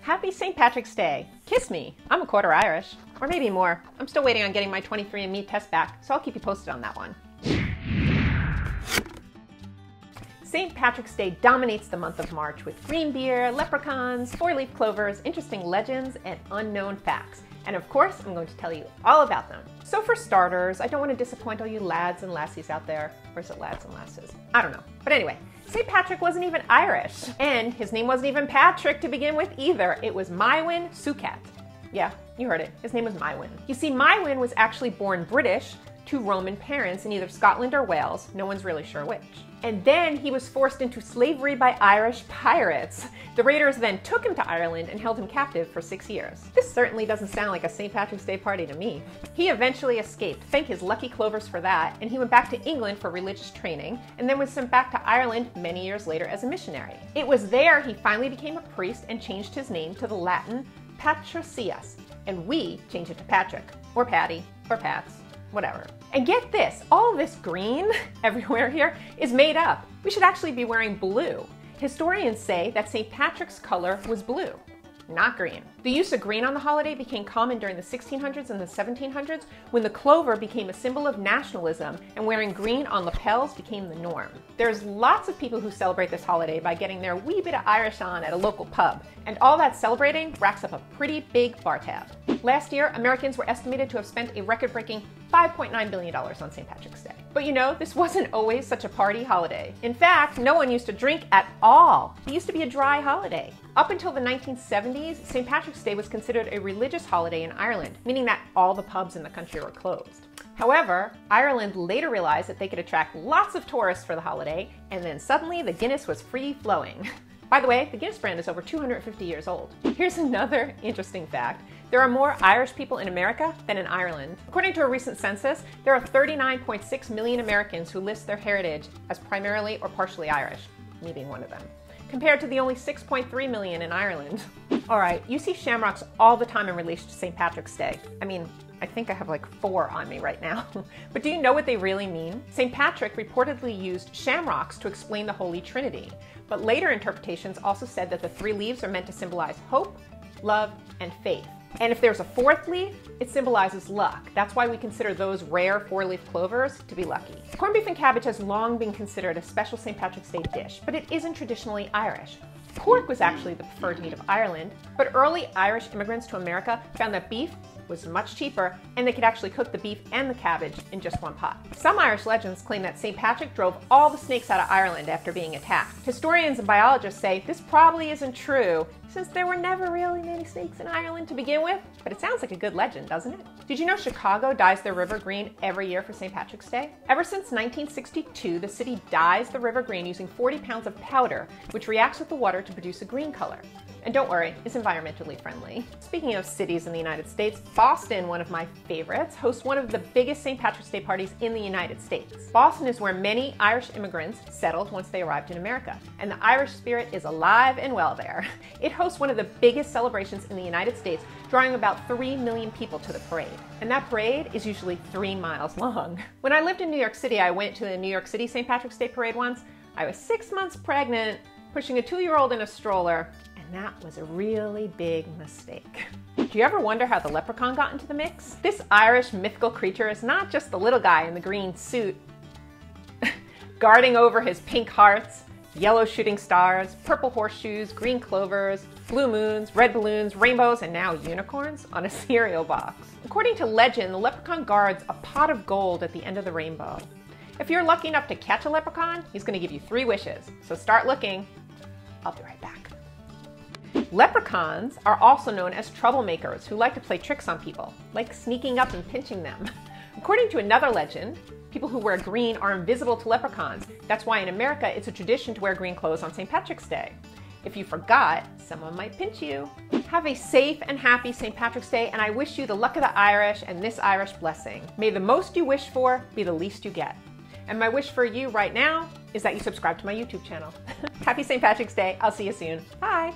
Happy St. Patrick's Day. Kiss me. I'm a quarter Irish. Or maybe more. I'm still waiting on getting my 23andMe test back, so I'll keep you posted on that one. St. Patrick's Day dominates the month of March with green beer, leprechauns, four-leaf clovers, interesting legends, and unknown facts. And of course, I'm going to tell you all about them. So for starters, I don't want to disappoint all you lads and lassies out there. Or is it lads and lasses? I don't know. But anyway, St. Patrick wasn't even Irish. And his name wasn't even Patrick to begin with either. It was Mywyn Sucat. Yeah, you heard it. His name was Mywyn. You see, Mywyn was actually born British to Roman parents in either Scotland or Wales. No one's really sure which. And then he was forced into slavery by Irish pirates. The raiders then took him to Ireland and held him captive for 6 years. This certainly doesn't sound like a St. Patrick's Day party to me. He eventually escaped, thank his lucky clovers for that, and he went back to England for religious training, and then was sent back to Ireland many years later as a missionary. It was there he finally became a priest and changed his name to the Latin Patricius, and we changed it to Patrick, or Patty, or Pats. Whatever. And get this, all this green everywhere here is made up. We should actually be wearing blue. Historians say that St. Patrick's color was blue, not green. The use of green on the holiday became common during the 1600s and the 1700s when the clover became a symbol of nationalism and wearing green on lapels became the norm. There's lots of people who celebrate this holiday by getting their wee bit of Irish on at a local pub, and all that celebrating racks up a pretty big bar tab. Last year, Americans were estimated to have spent a record-breaking $5.9 billion on St. Patrick's Day. But you know, this wasn't always such a party holiday. In fact, no one used to drink at all. It used to be a dry holiday. Up until the 1970s, St. Patrick's Day was considered a religious holiday in Ireland, meaning that all the pubs in the country were closed. However, Ireland later realized that they could attract lots of tourists for the holiday, and then suddenly the Guinness was free-flowing. By the way, the Guinness brand is over 250 years old. Here's another interesting fact. There are more Irish people in America than in Ireland. According to a recent census, there are 39.6 million Americans who list their heritage as primarily or partially Irish, me being one of them, compared to the only 6.3 million in Ireland. All right, you see shamrocks all the time in relation to St. Patrick's Day. I mean, I think I have like 4 on me right now. But do you know what they really mean? St. Patrick reportedly used shamrocks to explain the Holy Trinity, but later interpretations also said that the 3 leaves are meant to symbolize hope, love, and faith. And if there's a 4th leaf, it symbolizes luck. That's why we consider those rare 4-leaf clovers to be lucky. Corned beef and cabbage has long been considered a special St. Patrick's Day dish, but it isn't traditionally Irish. Pork was actually the preferred meat of Ireland, but early Irish immigrants to America found that beef was much cheaper, and they could actually cook the beef and the cabbage in just one pot. Some Irish legends claim that St. Patrick drove all the snakes out of Ireland after being attacked. Historians and biologists say this probably isn't true, since there were never really many snakes in Ireland to begin with, but it sounds like a good legend, doesn't it? Did you know Chicago dyes their river green every year for St. Patrick's Day? Ever since 1962, the city dyes the river green using 40 pounds of powder, which reacts with the water to produce a green color. And don't worry, it's environmentally friendly. Speaking of cities in the United States, Boston, one of my favorites, hosts one of the biggest St. Patrick's Day parties in the United States. Boston is where many Irish immigrants settled once they arrived in America, and the Irish spirit is alive and well there. It hosts one of the biggest celebrations in the United States, drawing about 3 million people to the parade. And that parade is usually 3 miles long. When I lived in New York City, I went to the New York City St. Patrick's Day parade once. I was 6 months pregnant, pushing a 2-year-old in a stroller, and that was a really big mistake. Do you ever wonder how the leprechaun got into the mix? This Irish mythical creature is not just the little guy in the green suit guarding over his pink hearts, yellow shooting stars, purple horseshoes, green clovers, blue moons, red balloons, rainbows, and now unicorns on a cereal box. According to legend, the leprechaun guards a pot of gold at the end of the rainbow. If you're lucky enough to catch a leprechaun, he's going to give you 3 wishes. So start looking. I'll be right back. Leprechauns are also known as troublemakers who like to play tricks on people, like sneaking up and pinching them. According to another legend, people who wear green are invisible to leprechauns. That's why in America it's a tradition to wear green clothes on St. Patrick's Day. If you forgot, someone might pinch you. Have a safe and happy St. Patrick's Day, and I wish you the luck of the Irish and this Irish blessing. May the most you wish for be the least you get. And my wish for you right now is that you subscribe to my YouTube channel. Happy St. Patrick's Day. I'll see you soon. Bye.